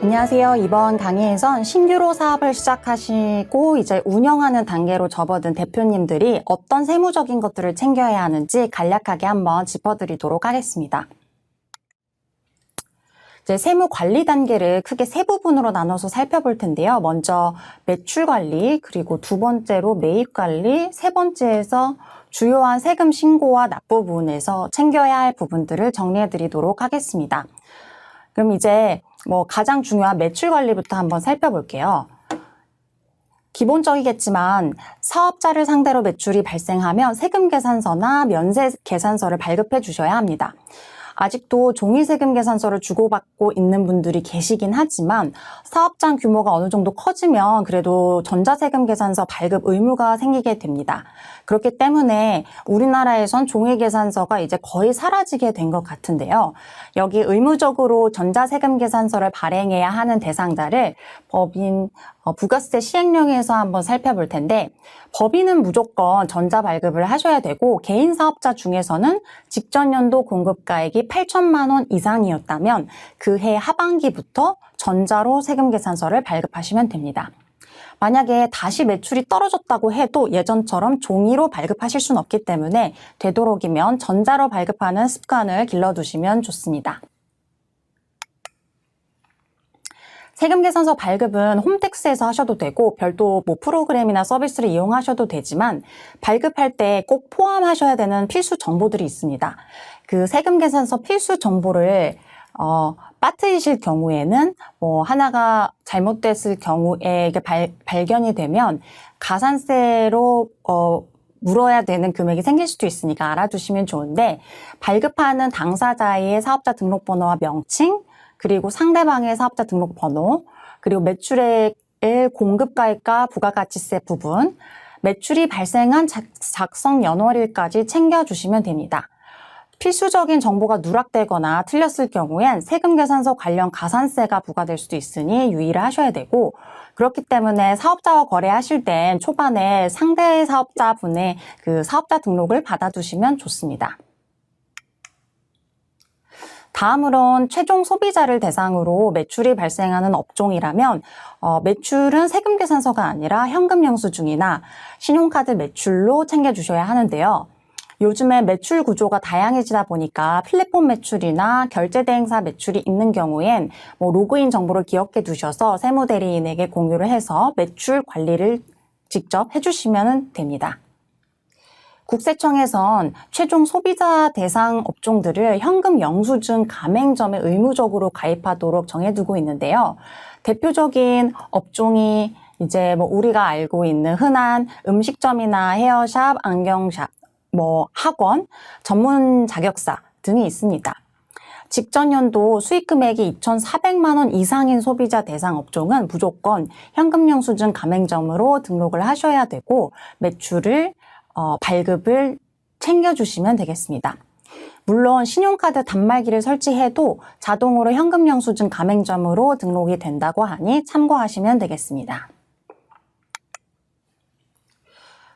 안녕하세요. 이번 강의에선 신규로 사업을 시작하시고 이제 운영하는 단계로 접어든 대표님들이 어떤 세무적인 것들을 챙겨야 하는지 간략하게 한번 짚어드리도록 하겠습니다. 이제 세무 관리 단계를 크게 세 부분으로 나눠서 살펴볼 텐데요. 먼저 매출 관리, 그리고 두 번째로 매입 관리, 세 번째에서 주요한 세금 신고와 납부 부분에서 챙겨야 할 부분들을 정리해 드리도록 하겠습니다. 그럼 이제 가장 중요한 매출 관리부터 한번 살펴볼게요. 기본적이겠지만 사업자를 상대로 매출이 발생하면 세금계산서나 면세계산서를 발급해 주셔야 합니다. 아직도 종이세금계산서를 주고받고 있는 분들이 계시긴 하지만 사업장 규모가 어느 정도 커지면 그래도 전자세금계산서 발급 의무가 생기게 됩니다. 그렇기 때문에 우리나라에선 종이계산서가 이제 거의 사라지게 된 것 같은데요. 여기 의무적으로 전자세금계산서를 발행해야 하는 대상자를 법인 부가세 시행령에서 한번 살펴볼 텐데, 법인은 무조건 전자발급을 하셔야 되고 개인 사업자 중에서는 직전 연도 공급가액이 8천만 원 이상이었다면 그해 하반기부터 전자로 세금계산서를 발급하시면 됩니다. 만약에 다시 매출이 떨어졌다고 해도 예전처럼 종이로 발급하실 수는 없기 때문에 되도록이면 전자로 발급하는 습관을 길러두시면 좋습니다. 세금계산서 발급은 홈택스에서 하셔도 되고 별도 프로그램이나 서비스를 이용하셔도 되지만 발급할 때 꼭 포함하셔야 되는 필수 정보들이 있습니다. 그 세금계산서 필수 정보를 빠뜨리실 경우에는 하나가 잘못됐을 경우에 이게 발견이 되면 가산세로 물어야 되는 금액이 생길 수도 있으니까 알아두시면 좋은데, 발급하는 당사자의 사업자 등록번호와 명칭, 그리고 상대방의 사업자 등록번호, 그리고 매출액의 공급가액과 부가가치세 부분, 매출이 발생한 작성 연월일까지 챙겨주시면 됩니다. 필수적인 정보가 누락되거나 틀렸을 경우엔 세금계산서 관련 가산세가 부과될 수도 있으니 유의를 하셔야 되고, 그렇기 때문에 사업자와 거래하실 땐 초반에 상대 사업자분의 그 사업자 등록을 받아두시면 좋습니다. 다음으론 최종 소비자를 대상으로 매출이 발생하는 업종이라면 매출은 세금계산서가 아니라 현금영수증이나 신용카드 매출로 챙겨주셔야 하는데요. 요즘에 매출 구조가 다양해지다 보니까 플랫폼 매출이나 결제대행사 매출이 있는 경우엔 로그인 정보를 기억해 두셔서 세무대리인에게 공유를 해서 매출 관리를 직접 해주시면 됩니다. 국세청에선 최종 소비자 대상 업종들을 현금 영수증 가맹점에 의무적으로 가입하도록 정해두고 있는데요. 대표적인 업종이 이제 우리가 알고 있는 흔한 음식점이나 헤어샵, 안경샵, 학원, 전문 자격사 등이 있습니다. 직전 연도 수익 금액이 2,400만 원 이상인 소비자 대상 업종은 무조건 현금영수증 가맹점으로 등록을 하셔야 되고 매출을 발급을 챙겨주시면 되겠습니다. 물론 신용카드 단말기를 설치해도 자동으로 현금영수증 가맹점으로 등록이 된다고 하니 참고하시면 되겠습니다.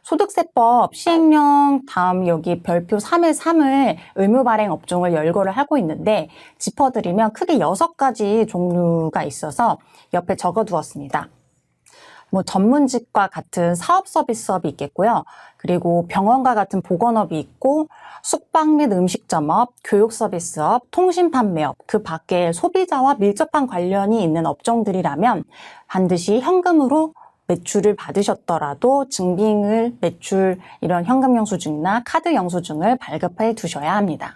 소득세법 시행령 다음 여기 별표 3의 의무 발행 업종을 열거를 하고 있는데, 짚어드리면 크게 6가지 종류가 있어서 옆에 적어두었습니다. 전문직과 같은 사업 서비스업이 있겠고요. 그리고 병원과 같은 보건업이 있고, 숙박 및 음식점업, 교육 서비스업, 통신 판매업, 그 밖에 소비자와 밀접한 관련이 있는 업종들이라면 반드시 현금으로 매출을 받으셨더라도 증빙을 매출 이런 현금 영수증이나 카드 영수증을 발급해 두셔야 합니다.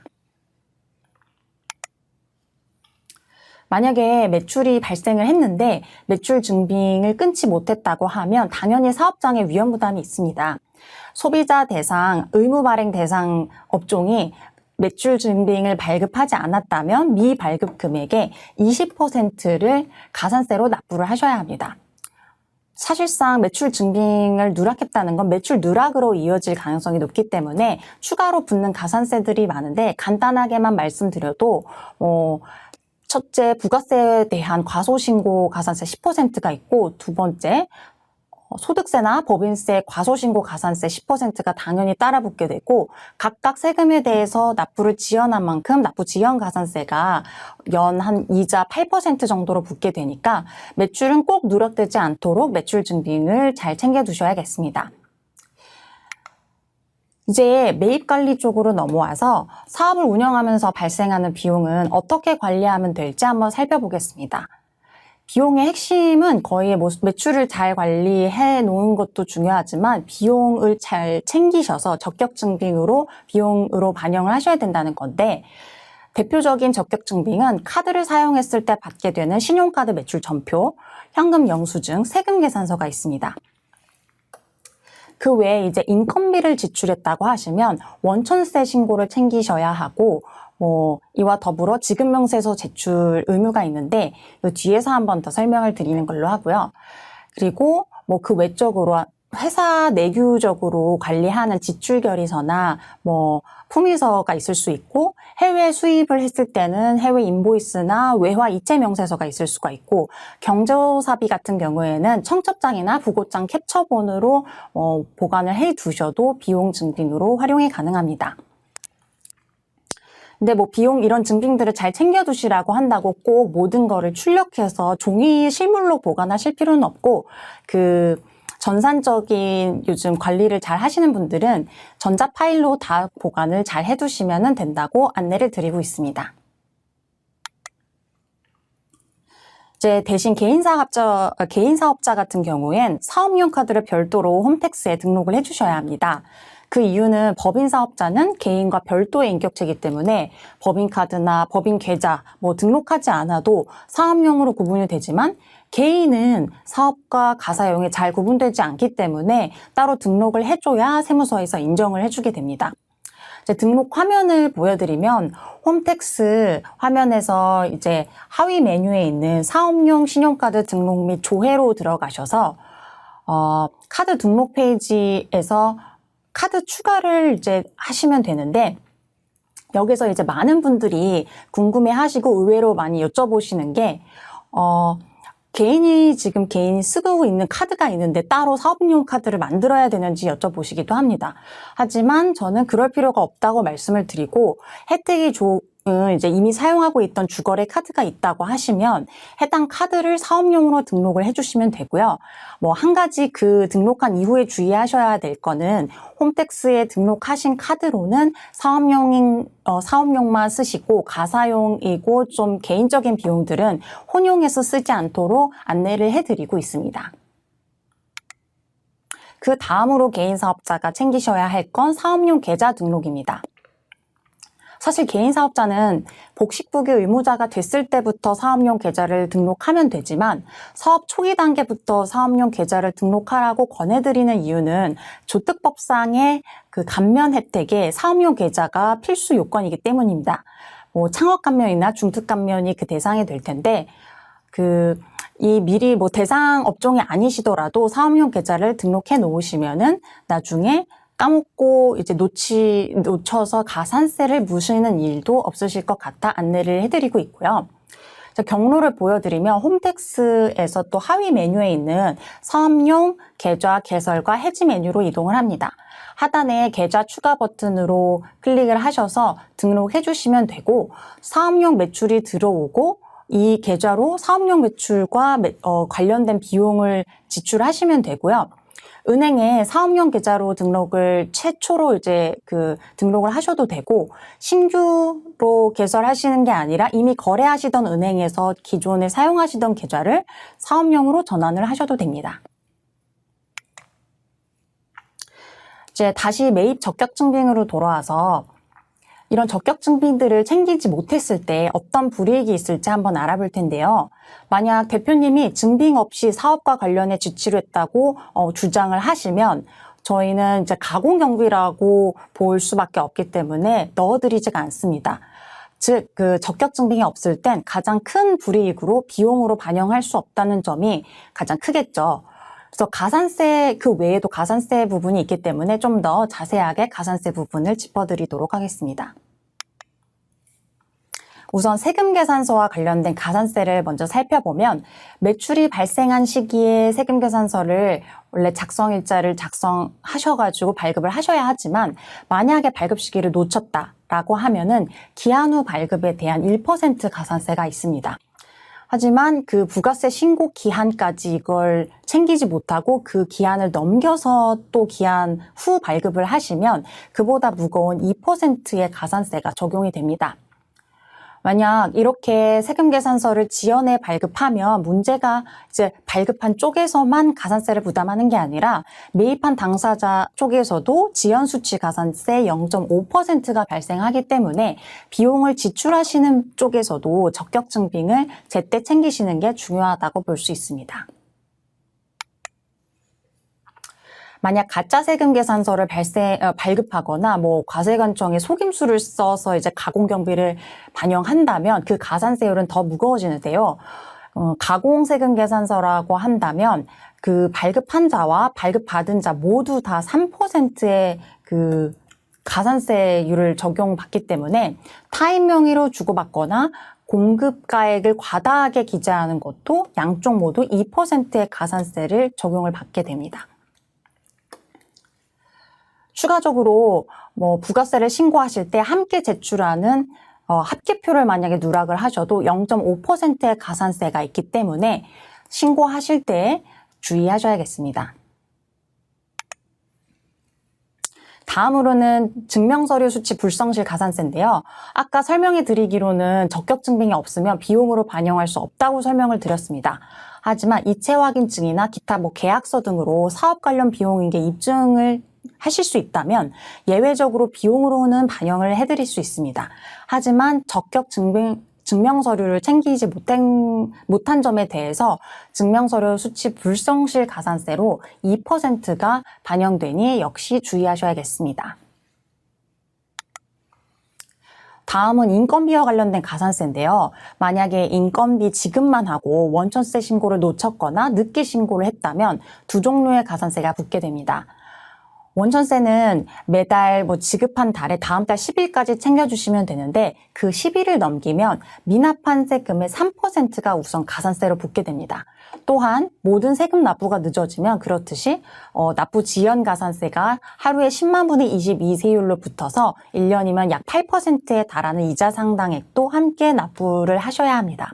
만약에 매출이 발생을 했는데 매출 증빙을 끊지 못했다고 하면 당연히 사업장에 위험 부담이 있습니다. 소비자 대상, 의무 발행 대상 업종이 매출 증빙을 발급하지 않았다면 미발급 금액의 20%를 가산세로 납부를 하셔야 합니다. 사실상 매출 증빙을 누락했다는 건 매출 누락으로 이어질 가능성이 높기 때문에 추가로 붙는 가산세들이 많은데, 간단하게만 말씀드려도 첫째, 부가세에 대한 과소신고 가산세 10%가 있고, 두 번째, 소득세나 법인세, 과소신고 가산세 10%가 당연히 따라 붙게 되고 각각 세금에 대해서 납부를 지연한 만큼 납부 지연 가산세가 연 한 이자 8% 정도로 붙게 되니까 매출은 꼭 누락되지 않도록 매출 증빙을 잘 챙겨두셔야겠습니다. 이제 매입관리 쪽으로 넘어와서 사업을 운영하면서 발생하는 비용은 어떻게 관리하면 될지 한번 살펴보겠습니다. 비용의 핵심은 거의 매출을 잘 관리해 놓은 것도 중요하지만 비용을 잘 챙기셔서 적격증빙으로 비용으로 반영을 하셔야 된다는 건데 대표적인 적격증빙은 카드를 사용했을 때 받게 되는 신용카드 매출 전표, 현금 영수증, 세금 계산서가 있습니다. 그 외에 이제 인건비를 지출했다고 하시면 원천세 신고를 챙기셔야 하고 이와 더불어 지급명세서 제출 의무가 있는데 이 뒤에서 한 번 더 설명을 드리는 걸로 하고요. 그리고 그 외적으로 회사 내규적으로 관리하는 지출결의서나 품위서가 있을 수 있고 해외 수입을 했을 때는 해외 인보이스나 외화 이체 명세서가 있을 수가 있고 경조사비 같은 경우에는 청첩장이나 부고장 캡처본으로 보관을 해 두셔도 비용 증빙으로 활용이 가능합니다. 근데 비용 이런 증빙들을 잘 챙겨두시라고 한다고 꼭 모든 거를 출력해서 종이 실물로 보관하실 필요는 없고 전산적인 요즘 관리를 잘 하시는 분들은 전자 파일로 다 보관을 잘 해두시면 된다고 안내를 드리고 있습니다. 이제 대신 개인 사업자 같은 경우엔 사업용 카드를 별도로 홈택스에 등록을 해주셔야 합니다. 그 이유는 법인 사업자는 개인과 별도의 인격체이기 때문에 법인 카드나 법인 계좌 등록하지 않아도 사업용으로 구분이 되지만 개인은 사업과 가사용이 잘 구분되지 않기 때문에 따로 등록을 해줘야 세무서에서 인정을 해주게 됩니다. 이제 등록 화면을 보여드리면 홈택스 화면에서 이제 하위 메뉴에 있는 사업용 신용카드 등록 및 조회로 들어가셔서 카드 등록 페이지에서 카드 추가를 이제 하시면 되는데 여기서 이제 많은 분들이 궁금해하시고 의외로 많이 여쭤보시는 게 개인이 쓰고 있는 카드가 있는데 따로 사업용 카드를 만들어야 되는지 여쭤보시기도 합니다. 하지만 저는 그럴 필요가 없다고 말씀을 드리고 혜택이 이제 이미 사용하고 있던 주거래 카드가 있다고 하시면 해당 카드를 사업용으로 등록을 해주시면 되고요. 한 가지 그 등록한 이후에 주의하셔야 될 거는 홈택스에 등록하신 카드로는 사업용만 쓰시고 가사용이고 좀 개인적인 비용들은 혼용해서 쓰지 않도록 안내를 해드리고 있습니다. 그 다음으로 개인 사업자가 챙기셔야 할 건 사업용 계좌 등록입니다. 사실 개인 사업자는 복식부기 의무자가 됐을 때부터 사업용 계좌를 등록하면 되지만 사업 초기 단계부터 사업용 계좌를 등록하라고 권해드리는 이유는 조특법상의 그 감면 혜택에 사업용 계좌가 필수 요건이기 때문입니다. 창업 감면이나 중특 감면이 그 대상이 될 텐데 미리 대상 업종이 아니시더라도 사업용 계좌를 등록해 놓으시면은 나중에 까먹고 이제 놓쳐서 가산세를 물으시는 일도 없으실 것 같아 안내를 해드리고 있고요. 경로를 보여드리면 홈택스에서 또 하위 메뉴에 있는 사업용 계좌 개설과 해지 메뉴로 이동을 합니다. 하단에 계좌 추가 버튼으로 클릭을 하셔서 등록해 주시면 되고 사업용 매출이 들어오고 이 계좌로 사업용 매출과 관련된 비용을 지출하시면 되고요. 은행에 사업용 계좌로 최초로 이제 등록을 하셔도 되고 신규로 개설하시는 게 아니라 이미 거래하시던 은행에서 기존에 사용하시던 계좌를 사업용으로 전환을 하셔도 됩니다. 이제 다시 매입 적격증빙으로 돌아와서 이런 적격증빙들을 챙기지 못했을 때 어떤 불이익이 있을지 한번 알아볼 텐데요. 만약 대표님이 증빙 없이 사업과 관련해 지출을 했다고 주장을 하시면 저희는 이제 가공경비라고 볼 수밖에 없기 때문에 넣어드리지가 않습니다. 즉, 적격증빙이 없을 땐 가장 큰 불이익으로 비용으로 반영할 수 없다는 점이 가장 크겠죠. 그래서 가산세, 그 외에도 가산세 부분이 있기 때문에 좀 더 자세하게 가산세 부분을 짚어드리도록 하겠습니다. 우선 세금 계산서와 관련된 가산세를 먼저 살펴보면 매출이 발생한 시기에 세금 계산서를 원래 작성일자를 작성하셔가지고 발급을 하셔야 하지만 만약에 발급 시기를 놓쳤다라고 하면은 기한 후 발급에 대한 1% 가산세가 있습니다. 하지만 그 부가세 신고 기한까지 이걸 챙기지 못하고 그 기한을 넘겨서 또 기한 후 발급을 하시면 그보다 무거운 2%의 가산세가 적용이 됩니다. 만약 이렇게 세금 계산서를 지연해 발급하면 문제가 이제 발급한 쪽에서만 가산세를 부담하는 게 아니라 매입한 당사자 쪽에서도 지연 수치 가산세 0.5%가 발생하기 때문에 비용을 지출하시는 쪽에서도 적격 증빙을 제때 챙기시는 게 중요하다고 볼 수 있습니다. 만약 가짜 세금 계산서를 발급하거나 과세관청에 속임수를 써서 이제 가공 경비를 반영한다면 그 가산세율은 더 무거워지는데요. 가공 세금 계산서라고 한다면 그 발급한 자와 발급받은 자 모두 다 3%의 그 가산세율을 적용받기 때문에 타인 명의로 주고받거나 공급가액을 과다하게 기재하는 것도 양쪽 모두 2%의 가산세를 적용을 받게 됩니다. 추가적으로 부가세를 신고하실 때 함께 제출하는 합계표를 만약에 누락을 하셔도 0.5%의 가산세가 있기 때문에 신고하실 때 주의하셔야겠습니다. 다음으로는 증명서류 수치 불성실 가산세인데요. 아까 설명해 드리기로는 적격 증빙이 없으면 비용으로 반영할 수 없다고 설명을 드렸습니다. 하지만 이체 확인증이나 기타 계약서 등으로 사업 관련 비용인 게 입증을 하실 수 있다면 예외적으로 비용으로는 반영을 해드릴 수 있습니다. 하지만 적격 증명서류를 챙기지 못한 점에 대해서 증명서류 수치 불성실 가산세로 2%가 반영되니 역시 주의하셔야겠습니다. 다음은 인건비와 관련된 가산세인데요. 만약에 인건비 지급만 하고 원천세 신고를 놓쳤거나 늦게 신고를 했다면 두 종류의 가산세가 붙게 됩니다. 원천세는 매달 지급한 달에 다음 달 10일까지 챙겨주시면 되는데 그 10일을 넘기면 미납한 세금의 3%가 우선 가산세로 붙게 됩니다. 또한 모든 세금 납부가 늦어지면 그렇듯이 납부 지연 가산세가 하루에 10만 분의 22 세율로 붙어서 1년이면 약 8%에 달하는 이자 상당액도 함께 납부를 하셔야 합니다.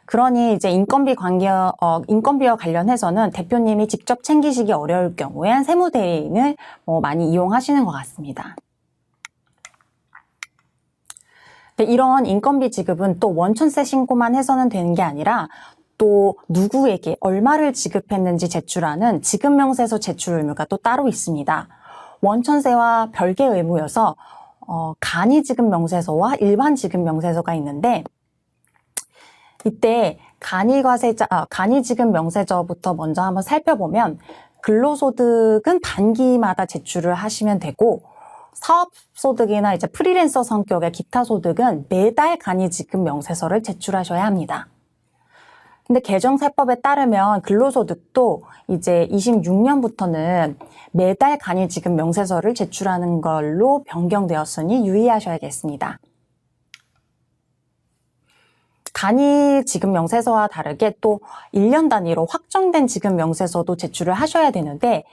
그러니 이제 인건비와 관련해서는 대표님이 직접 챙기시기 어려울 경우엔 세무대리인을 많이 이용하시는 것 같습니다. 이런 인건비 지급은 또 원천세 신고만 해서는 되는 게 아니라 또 누구에게 얼마를 지급했는지 제출하는 지급명세서 제출 의무가 또 따로 있습니다. 원천세와 별개의 의무여서 간이 지급명세서와 일반 지급명세서가 있는데 이때 간이 지급 명세서부터 먼저 한번 살펴보면 근로소득은 반기마다 제출을 하시면 되고 사업소득이나 이제 프리랜서 성격의 기타 소득은 매달 간이 지급 명세서를 제출하셔야 합니다. 근데 개정세법에 따르면 근로소득도 이제 26년부터는 매달 간이 지급 명세서를 제출하는 걸로 변경되었으니 유의하셔야겠습니다. 간이 지급 명세서와 다르게 또 1년 단위로 확정된 지급 명세서도 제출을 하셔야 되는데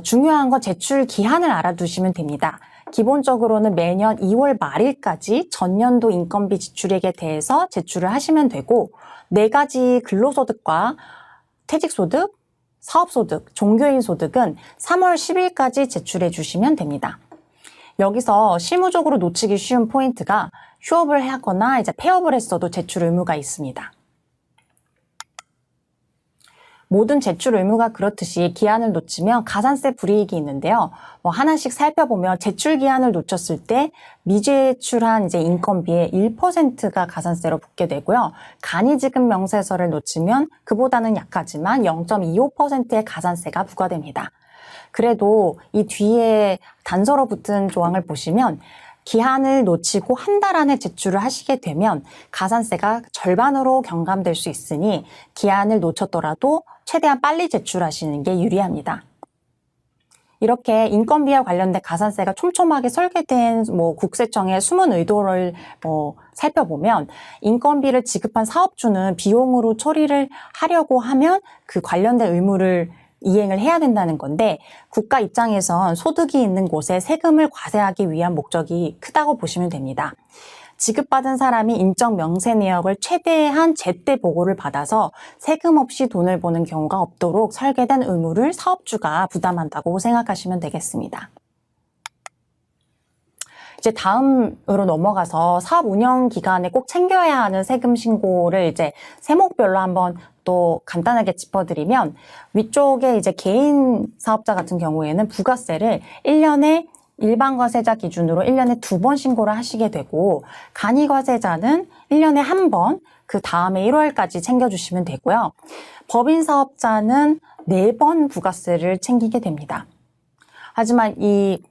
중요한 건 제출 기한을 알아두시면 됩니다. 기본적으로는 매년 2월 말일까지 전년도 인건비 지출액에 대해서 제출을 하시면 되고 4가지 근로소득과 퇴직소득, 사업소득, 종교인 소득은 3월 10일까지 제출해 주시면 됩니다. 여기서 실무적으로 놓치기 쉬운 포인트가 휴업을 하거나 이제 폐업을 했어도 제출 의무가 있습니다. 모든 제출 의무가 그렇듯이 기한을 놓치면 가산세 불이익이 있는데요. 하나씩 살펴보면 제출 기한을 놓쳤을 때 미제출한 이제 인건비의 1%가 가산세로 붙게 되고요. 간이 지급 명세서를 놓치면 그보다는 약하지만 0.25%의 가산세가 부과됩니다. 그래도 이 뒤에 단서로 붙은 조항을 보시면 기한을 놓치고 한 달 안에 제출을 하시게 되면 가산세가 절반으로 경감될 수 있으니 기한을 놓쳤더라도 최대한 빨리 제출하시는 게 유리합니다. 이렇게 인건비와 관련된 가산세가 촘촘하게 설계된 국세청의 숨은 의도를 살펴보면 인건비를 지급한 사업주는 비용으로 처리를 하려고 하면 그 관련된 의무를 이행을 해야 된다는 건데 국가 입장에선 소득이 있는 곳에 세금을 과세하기 위한 목적이 크다고 보시면 됩니다. 지급받은 사람이 인적 명세 내역을 최대한 제때 보고를 받아서 세금 없이 돈을 버는 경우가 없도록 설계된 의무를 사업주가 부담한다고 생각하시면 되겠습니다. 이제 다음으로 넘어가서 사업 운영 기간에 꼭 챙겨야 하는 세금 신고를 이제 세목별로 한번 또 간단하게 짚어드리면 위쪽에 이제 개인 사업자 같은 경우에는 부가세를 1년에 일반과세자 기준으로 1년에 2번 신고를 하시게 되고 간이과세자는 1년에 1번, 그 다음에 1월까지 챙겨주시면 되고요. 법인사업자는 4번 부가세를 챙기게 됩니다. 하지만 이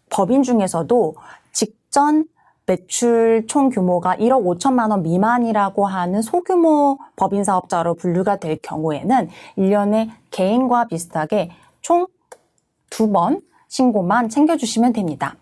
법인 중에서도 직전 매출 총 규모가 1억 5천만 원 미만이라고 하는 소규모 법인사업자로 분류가 될 경우에는 1년에 개인과 비슷하게 총 2번 신고만 챙겨주시면 됩니다.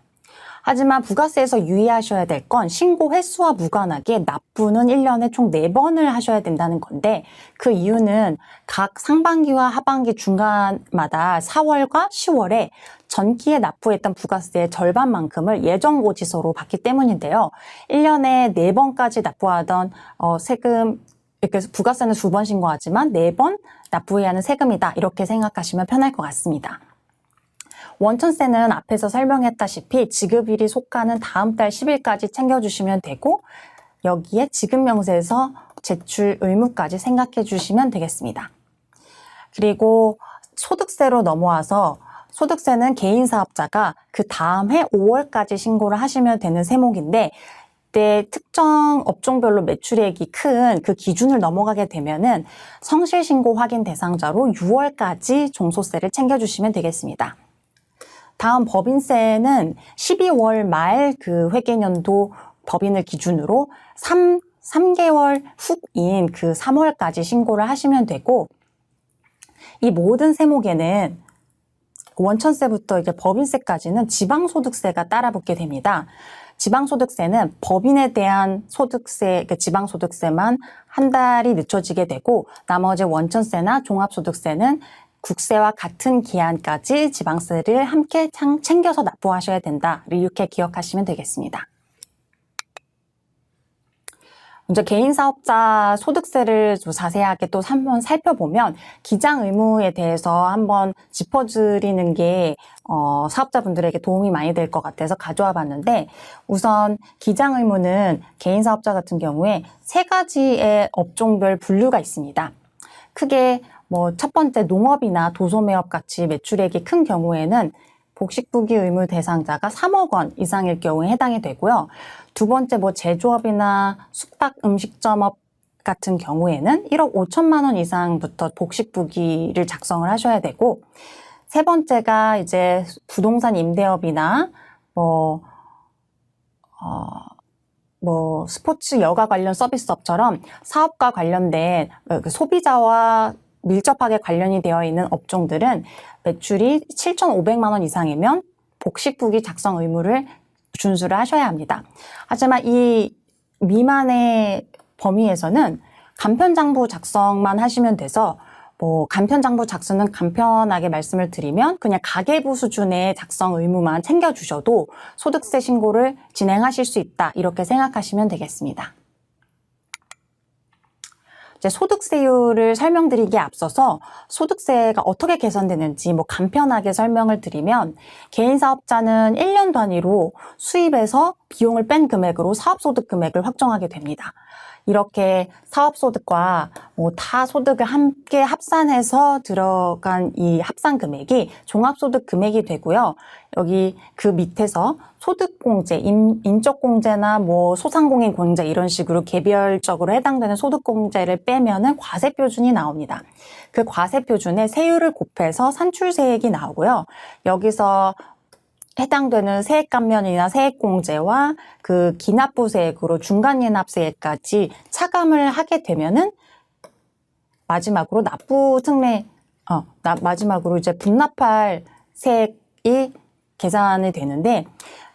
하지만 부가세에서 유의하셔야 될 건 신고 횟수와 무관하게 납부는 1년에 총 4번을 하셔야 된다는 건데 그 이유는 각 상반기와 하반기 중간마다 4월과 10월에 전기에 납부했던 부가세의 절반만큼을 예정고지서로 받기 때문인데요. 1년에 4번까지 납부하던 세금, 이렇게 부가세는 2번 신고하지만 4번 납부해야 하는 세금이다. 이렇게 생각하시면 편할 것 같습니다. 원천세는 앞에서 설명했다시피 지급일이 속하는 다음 달 10일까지 챙겨주시면 되고 여기에 지급명세에서 제출 의무까지 생각해 주시면 되겠습니다. 그리고 소득세로 넘어와서 소득세는 개인 사업자가 그 다음 해 5월까지 신고를 하시면 되는 세목인데 이때 특정 업종별로 매출액이 큰 그 기준을 넘어가게 되면은 성실신고 확인 대상자로 6월까지 종소세를 챙겨주시면 되겠습니다. 다음 법인세는 12월 말 그 회계연도 법인을 기준으로 3개월 후인 그 3월까지 신고를 하시면 되고 이 모든 세목에는 원천세부터 이제 법인세까지는 지방소득세가 따라붙게 됩니다. 지방소득세는 법인에 대한 소득세, 그러니까 지방소득세만 한 달이 늦춰지게 되고 나머지 원천세나 종합소득세는 국세와 같은 기한까지 지방세를 함께 챙겨서 납부하셔야 된다. 이렇게 기억하시면 되겠습니다. 먼저 개인사업자 소득세를 좀 자세하게 또 한번 살펴보면 기장 의무에 대해서 한번 짚어드리는 게 사업자분들에게 도움이 많이 될 것 같아서 가져와 봤는데 우선 기장 의무는 개인사업자 같은 경우에 3가지의 업종별 분류가 있습니다. 크게 첫 번째 농업이나 도소매업 같이 매출액이 큰 경우에는 복식부기 의무 대상자가 3억 원 이상일 경우에 해당이 되고요. 두 번째 제조업이나 숙박 음식점업 같은 경우에는 1억 5천만 원 이상부터 복식부기를 작성을 하셔야 되고 세 번째가 이제 부동산 임대업이나 스포츠 여가 관련 서비스업처럼 사업과 관련된 소비자와 밀접하게 관련이 되어 있는 업종들은 매출이 7,500만 원 이상이면 복식부기 작성 의무를 준수를 하셔야 합니다. 하지만 이 미만의 범위에서는 간편장부 작성만 하시면 돼서 간편장부 작성은 간편하게 말씀을 드리면 그냥 가계부 수준의 작성 의무만 챙겨주셔도 소득세 신고를 진행하실 수 있다. 이렇게 생각하시면 되겠습니다. 이제 소득세율을 설명드리기에 앞서서 소득세가 어떻게 계산되는지 간편하게 설명을 드리면 개인 사업자는 1년 단위로 수입에서 비용을 뺀 금액으로 사업소득 금액을 확정하게 됩니다. 이렇게 사업소득과 타 소득을 함께 합산해서 들어간 이 합산 금액이 종합소득 금액이 되고요. 여기 그 밑에서 소득공제, 인적공제나 소상공인공제 이런 식으로 개별적으로 해당되는 소득공제를 빼면은 과세표준이 나옵니다. 그 과세표준에 세율을 곱해서 산출세액이 나오고요. 여기서 해당되는 세액감면이나 세액공제와 그 기납부세액으로 중간예납세액까지 차감을 하게 되면은 마지막으로 마지막으로 이제 분납할 세액 계산이 되는데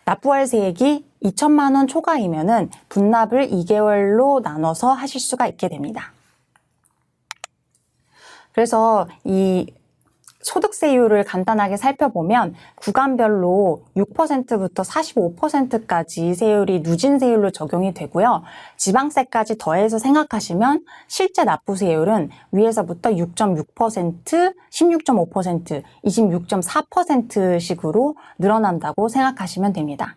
납부할 세액이 2천만 원 초과이면은 분납을 2개월로 나눠서 하실 수가 있게 됩니다. 그래서 이 소득세율을 간단하게 살펴보면 구간별로 6%부터 45%까지 세율이 누진세율로 적용이 되고요. 지방세까지 더해서 생각하시면 실제 납부세율은 위에서부터 6.6%, 16.5%, 26.4%식으로 늘어난다고 생각하시면 됩니다.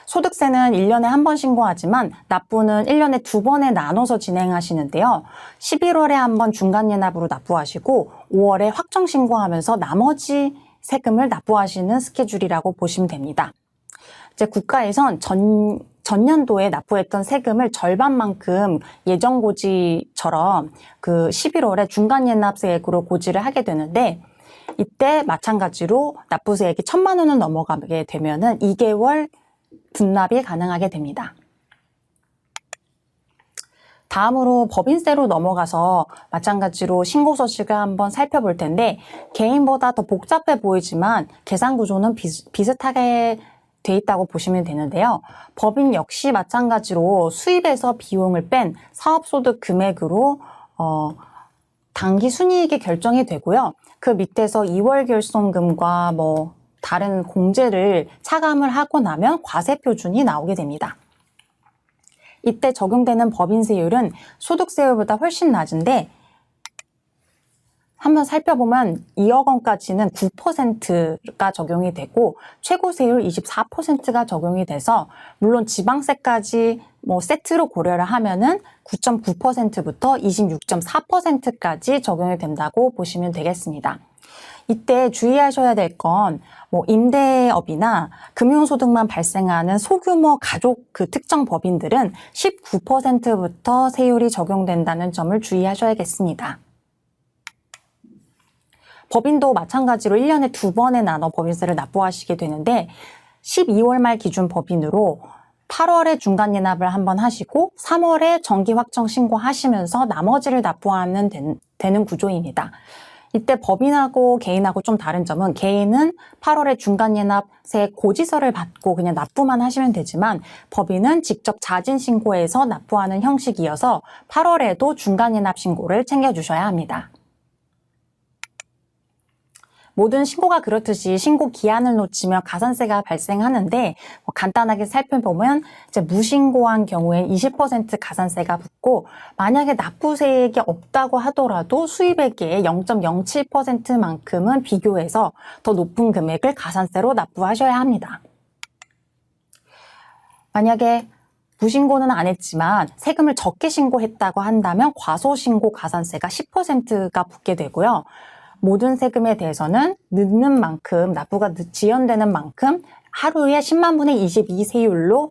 소득세는 1년에 한 번 신고하지만 납부는 1년에 2번에 나눠서 진행하시는데요. 11월에 한 번 중간예납으로 납부하시고 5월에 확정 신고하면서 나머지 세금을 납부하시는 스케줄이라고 보시면 됩니다. 이제 국가에선 전년도에 납부했던 세금을 절반만큼 예정고지처럼 그 11월에 중간예납세액으로 고지를 하게 되는데 이때 마찬가지로 납부세액이 1,000만 원을 넘어가게 되면은 2개월 분납이 가능하게 됩니다. 다음으로 법인세로 넘어가서 마찬가지로 신고 서식을 한번 살펴볼 텐데 개인보다 더 복잡해 보이지만 계산 구조는 비슷하게 돼 있다고 보시면 되는데요. 법인 역시 마찬가지로 수입에서 비용을 뺀 사업소득 금액으로 당기 순이익이 결정이 되고요. 그 밑에서 2월 결손금과 다른 공제를 차감을 하고 나면 과세표준이 나오게 됩니다. 이때 적용되는 법인세율은 소득세율보다 훨씬 낮은데 한번 살펴보면 2억 원까지는 9%가 적용이 되고 최고세율 24%가 적용이 돼서 물론 지방세까지 세트로 고려를 하면은 9.9%부터 26.4%까지 적용이 된다고 보시면 되겠습니다. 이때 주의하셔야 될 건 임대업이나 금융소득만 발생하는 소규모 가족 특정 법인들은 19%부터 세율이 적용된다는 점을 주의하셔야겠습니다. 법인도 마찬가지로 1년에 2번에 나눠 법인세를 납부하시게 되는데 12월 말 기준 법인으로 8월에 중간예납을 한번 하시고 3월에 정기 확정 신고하시면서 나머지를 납부하는 되는 구조입니다. 이때 법인하고 개인하고 좀 다른 점은 개인은 8월에 중간예납세 고지서를 받고 그냥 납부만 하시면 되지만 법인은 직접 자진 신고해서 납부하는 형식이어서 8월에도 중간예납 신고를 챙겨주셔야 합니다. 모든 신고가 그렇듯이 신고 기한을 놓치면 가산세가 발생하는데 간단하게 살펴보면 이제 무신고한 경우엔 20% 가산세가 붙고 만약에 납부세액이 없다고 하더라도 수입액의 0.07%만큼은 비교해서 더 높은 금액을 가산세로 납부하셔야 합니다. 만약에 무신고는 안 했지만 세금을 적게 신고했다고 한다면 과소신고 가산세가 10%가 붙게 되고요. 모든 세금에 대해서는 늦는 만큼, 납부가 지연되는 만큼 하루에 10만 분의 22 세율로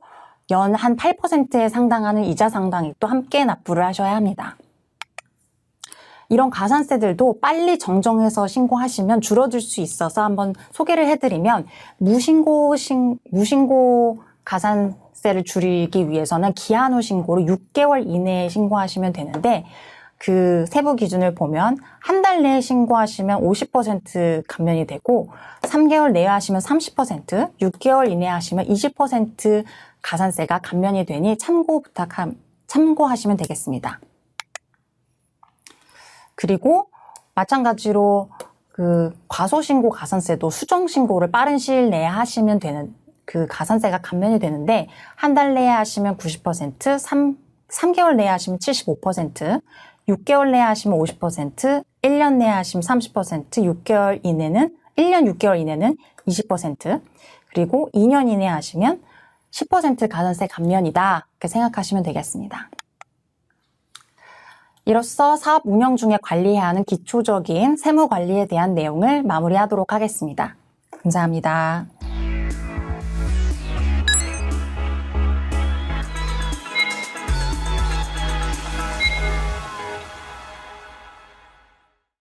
연 한 8%에 상당하는 이자 상당액도 함께 납부를 하셔야 합니다. 이런 가산세들도 빨리 정정해서 신고하시면 줄어들 수 있어서 한번 소개를 해드리면 무신고 가산세를 줄이기 위해서는 기한 후 신고로 6개월 이내에 신고하시면 되는데 그 세부 기준을 보면 한 달 내에 신고하시면 50% 감면이 되고 3개월 내에 하시면 30%, 6개월 이내에 하시면 20% 가산세가 감면이 되니 참고하시면 되겠습니다. 그리고 마찬가지로 그 과소신고 가산세도 수정신고를 빠른 시일 내에 하시면 되는 그 가산세가 감면이 되는데 한 달 내에 하시면 90%, 3개월 내에 하시면 75%, 6개월 내에 하시면 50%, 1년 내에 하시면 30%, 1년 6개월 이내는 20%, 그리고 2년 이내에 하시면 10% 가산세 감면이다. 이렇게 생각하시면 되겠습니다. 이로써 사업 운영 중에 관리해야 하는 기초적인 세무 관리에 대한 내용을 마무리하도록 하겠습니다. 감사합니다.